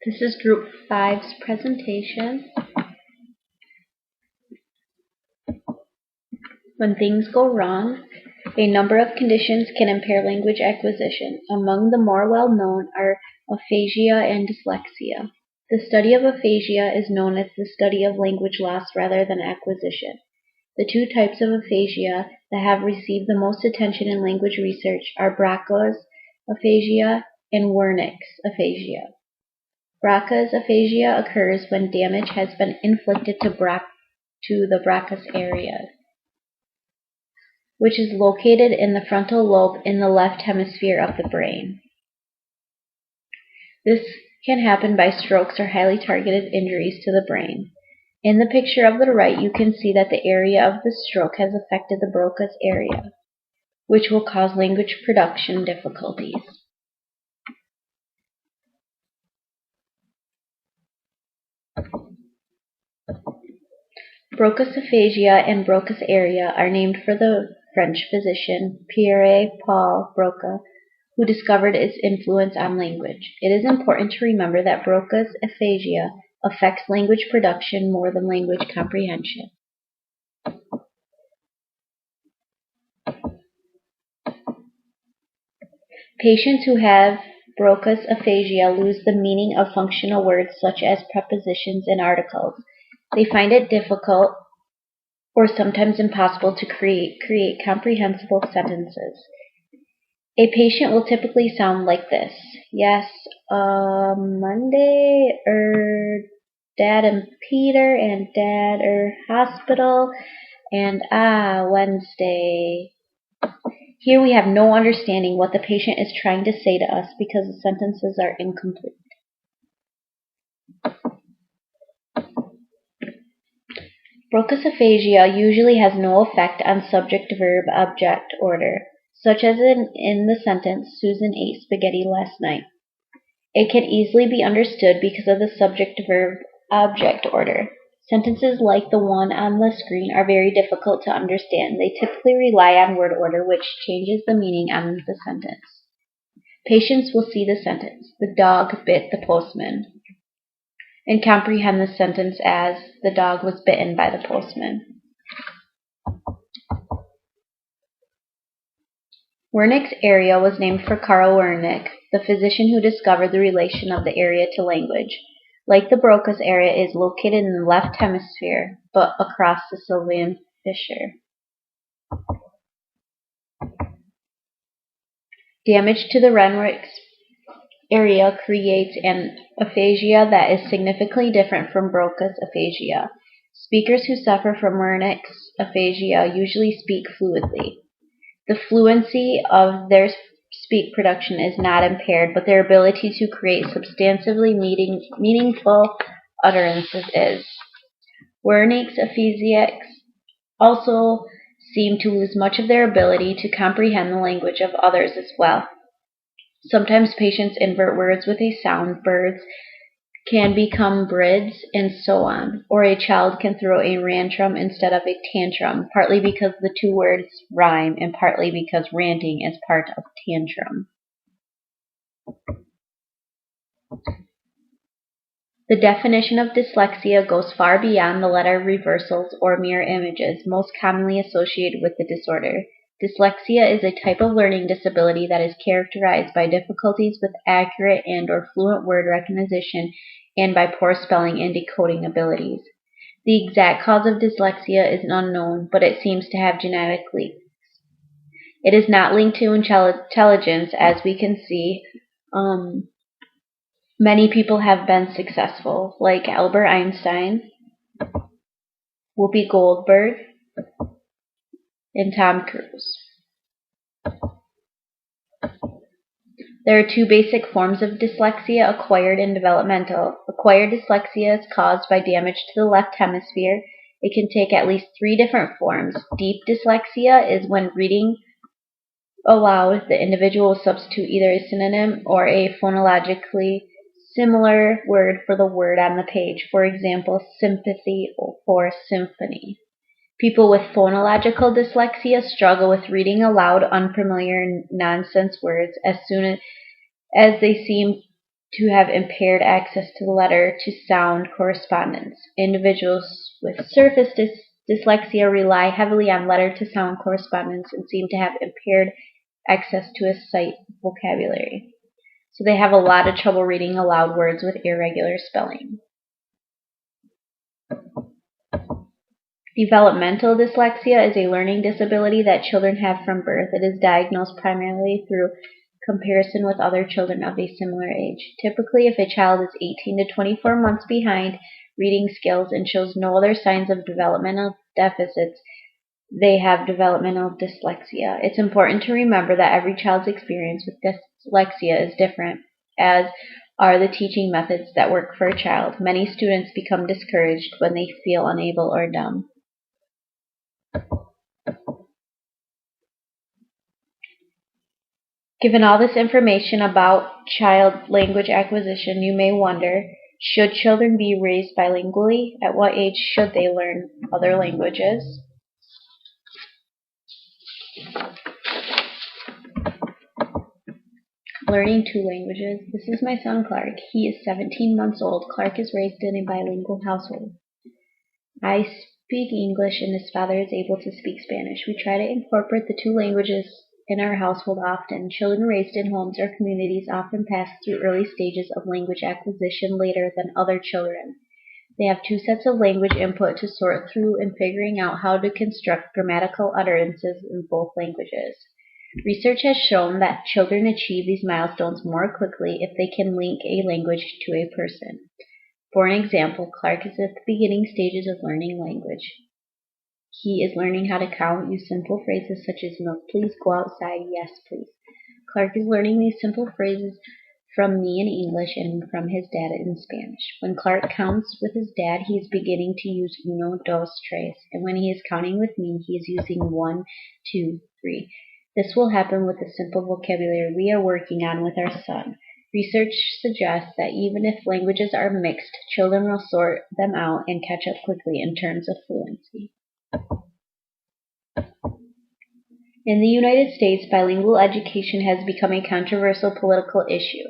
This is Group 5's presentation. When things go wrong, a number of conditions can impair language acquisition. Among the more well-known are aphasia and dyslexia. The study of aphasia is known as the study of language loss rather than acquisition. The two types of aphasia that have received the most attention in language research are Broca's aphasia and Wernicke's aphasia. Broca's aphasia occurs when damage has been inflicted to the Broca's area, which is located in the frontal lobe in the left hemisphere of the brain. This can happen by strokes or highly targeted injuries to the brain. In the picture of the right, you can see that the area of the stroke has affected the Broca's area, which will cause language production difficulties. Broca's aphasia and Broca's area are named for the French physician Pierre-Paul Broca, who discovered its influence on language. It is important to remember that Broca's aphasia affects language production more than language comprehension. Patients who have Broca's aphasia lose the meaning of functional words such as prepositions and articles. They find it difficult or sometimes impossible to create comprehensible sentences. A patient will typically sound like this. Yes, Monday, Dad and Peter, and Dad, hospital, and Wednesday. Here we have no understanding what the patient is trying to say to us because the sentences are incomplete. Broca's aphasia usually has no effect on subject-verb-object order, such as in the sentence, Susan ate spaghetti last night. It can easily be understood because of the subject-verb-object order. Sentences like the one on the screen are very difficult to understand. They typically rely on word order, which changes the meaning on the sentence. Patients will see the sentence, the dog bit the postman, and comprehend the sentence as the dog was bitten by the postman. Wernicke's area was named for Carl Wernicke, the physician who discovered the relation of the area to language. Like the Broca's area, it is located in the left hemisphere, but across the sylvian fissure. Damage to the Wernicke's area creates an aphasia that is significantly different from Broca's aphasia. Speakers who suffer from Wernicke's aphasia usually speak fluidly. The fluency of their speech production is not impaired, but their ability to create substantively meaningful utterances is. Wernicke's aphasiacs also seem to lose much of their ability to comprehend the language of others as well. Sometimes patients invert words with a sound. Birds can become brids, and so on. Or a child can throw a rantrum instead of a tantrum, partly because the two words rhyme and partly because ranting is part of tantrum. The definition of dyslexia goes far beyond the letter reversals or mirror images most commonly associated with the disorder. Dyslexia is a type of learning disability that is characterized by difficulties with accurate and/or fluent word recognition and by poor spelling and decoding abilities. The exact cause of dyslexia is unknown, but it seems to have genetic links. It is not linked to intelligence, as we can see. Many people have been successful, like Albert Einstein, Whoopi Goldberg, and Tom Cruise. There are two basic forms of dyslexia, acquired and developmental. Acquired dyslexia is caused by damage to the left hemisphere. It can take at least 3 different forms. Deep dyslexia is when reading aloud, the individual will substitute either a synonym or a phonologically similar word for the word on the page. For example, sympathy for symphony. People with phonological dyslexia struggle with reading aloud unfamiliar nonsense words as soon as they seem to have impaired access to the letter-to-sound correspondence. Individuals with surface dyslexia rely heavily on letter-to-sound correspondence and seem to have impaired access to a sight vocabulary. So they have a lot of trouble reading aloud words with irregular spelling. Developmental dyslexia is a learning disability that children have from birth. It is diagnosed primarily through comparison with other children of a similar age. Typically, if a child is 18 to 24 months behind reading skills and shows no other signs of developmental deficits, they have developmental dyslexia. It's important to remember that every child's experience with dyslexia is different, as are the teaching methods that work for a child. Many students become discouraged when they feel unable or dumb. Given all this information about child language acquisition, you may wonder, should children be raised bilingually? At what age should they learn other languages? Learning 2 languages. This is my son Clark. He is 17 months old. Clark is raised in a bilingual household. I speak English and his father is able to speak Spanish. We try to incorporate the 2 languages in our household often. Children raised in homes or communities often pass through early stages of language acquisition later than other children. They have 2 sets of language input to sort through in figuring out how to construct grammatical utterances in both languages. Research has shown that children achieve these milestones more quickly if they can link a language to a person. For an example, Clark is at the beginning stages of learning language. He is learning how to count, use simple phrases such as milk please, go outside, yes please. Clark is learning these simple phrases from me in English and from his dad in Spanish. When Clark counts with his dad, he is beginning to use uno, dos, tres, and when he is counting with me, he is using 1, 2, 3. This will happen with the simple vocabulary we are working on with our son. Research suggests that even if languages are mixed, children will sort them out and catch up quickly in terms of fluency. In the United States, bilingual education has become a controversial political issue.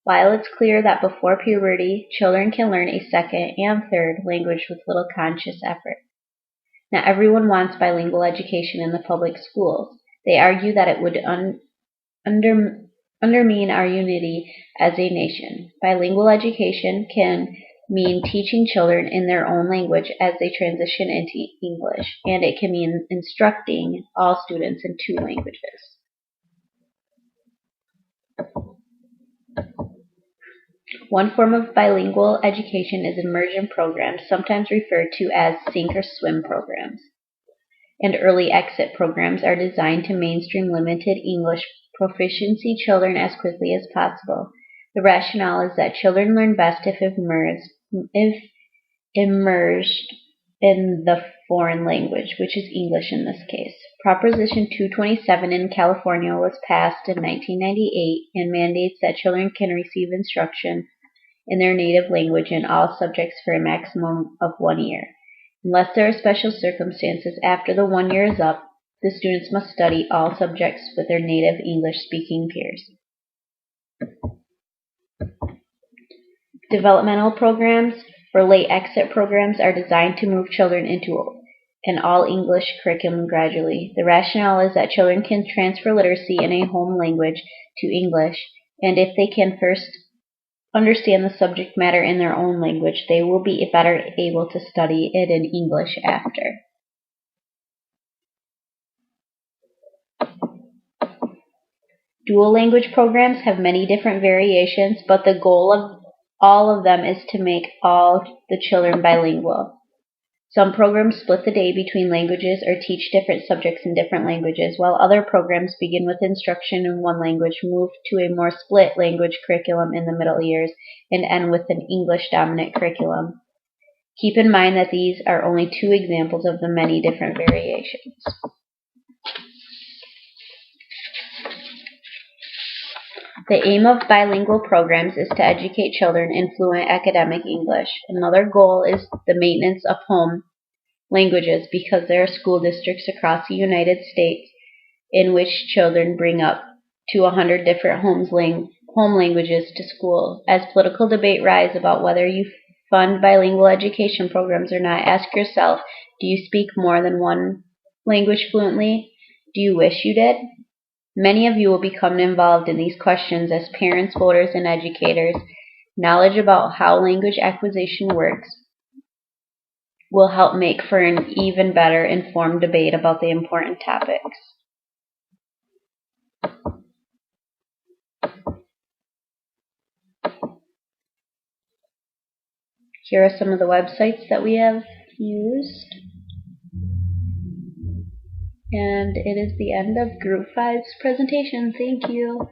While it's clear that before puberty, children can learn a second and third language with little conscious effort. Not everyone wants bilingual education in the public schools. They argue that it would undermine our unity as a nation. Bilingual education can mean teaching children in their own language as they transition into English, and it can mean instructing all students in 2 languages. One form of bilingual education is immersion programs, sometimes referred to as sink or swim programs. And early exit programs are designed to mainstream limited English proficiency children as quickly as possible. The rationale is that children learn best if immersed in the foreign language, which is English in this case. Proposition 227 in California was passed in 1998 and mandates that children can receive instruction in their native language in all subjects for a maximum of 1 year. Unless there are special circumstances after the 1 year is up, the students must study all subjects with their native English-speaking peers. Developmental programs or late exit programs are designed to move children into an all-English curriculum gradually. The rationale is that children can transfer literacy in a home language to English, and if they can first understand the subject matter in their own language, they will be better able to study it in English after. Dual language programs have many different variations, but the goal of all of them is to make all the children bilingual. Some programs split the day between languages or teach different subjects in different languages, while other programs begin with instruction in one language, move to a more split language curriculum in the middle years, and end with an English-dominant curriculum. Keep in mind that these are only 2 examples of the many different variations. The aim of bilingual programs is to educate children in fluent academic English. Another goal is the maintenance of home languages, because there are school districts across the United States in which children bring up to 100 different home languages to school. As political debate rise about whether you fund bilingual education programs or not, ask yourself, do you speak more than one language fluently? Do you wish you did? Many of you will become involved in these questions as parents, voters, and educators. Knowledge about how language acquisition works will help make for an even better informed debate about the important topics. Here are some of the websites that we have used. And it is the end of Group 5's presentation. Thank you.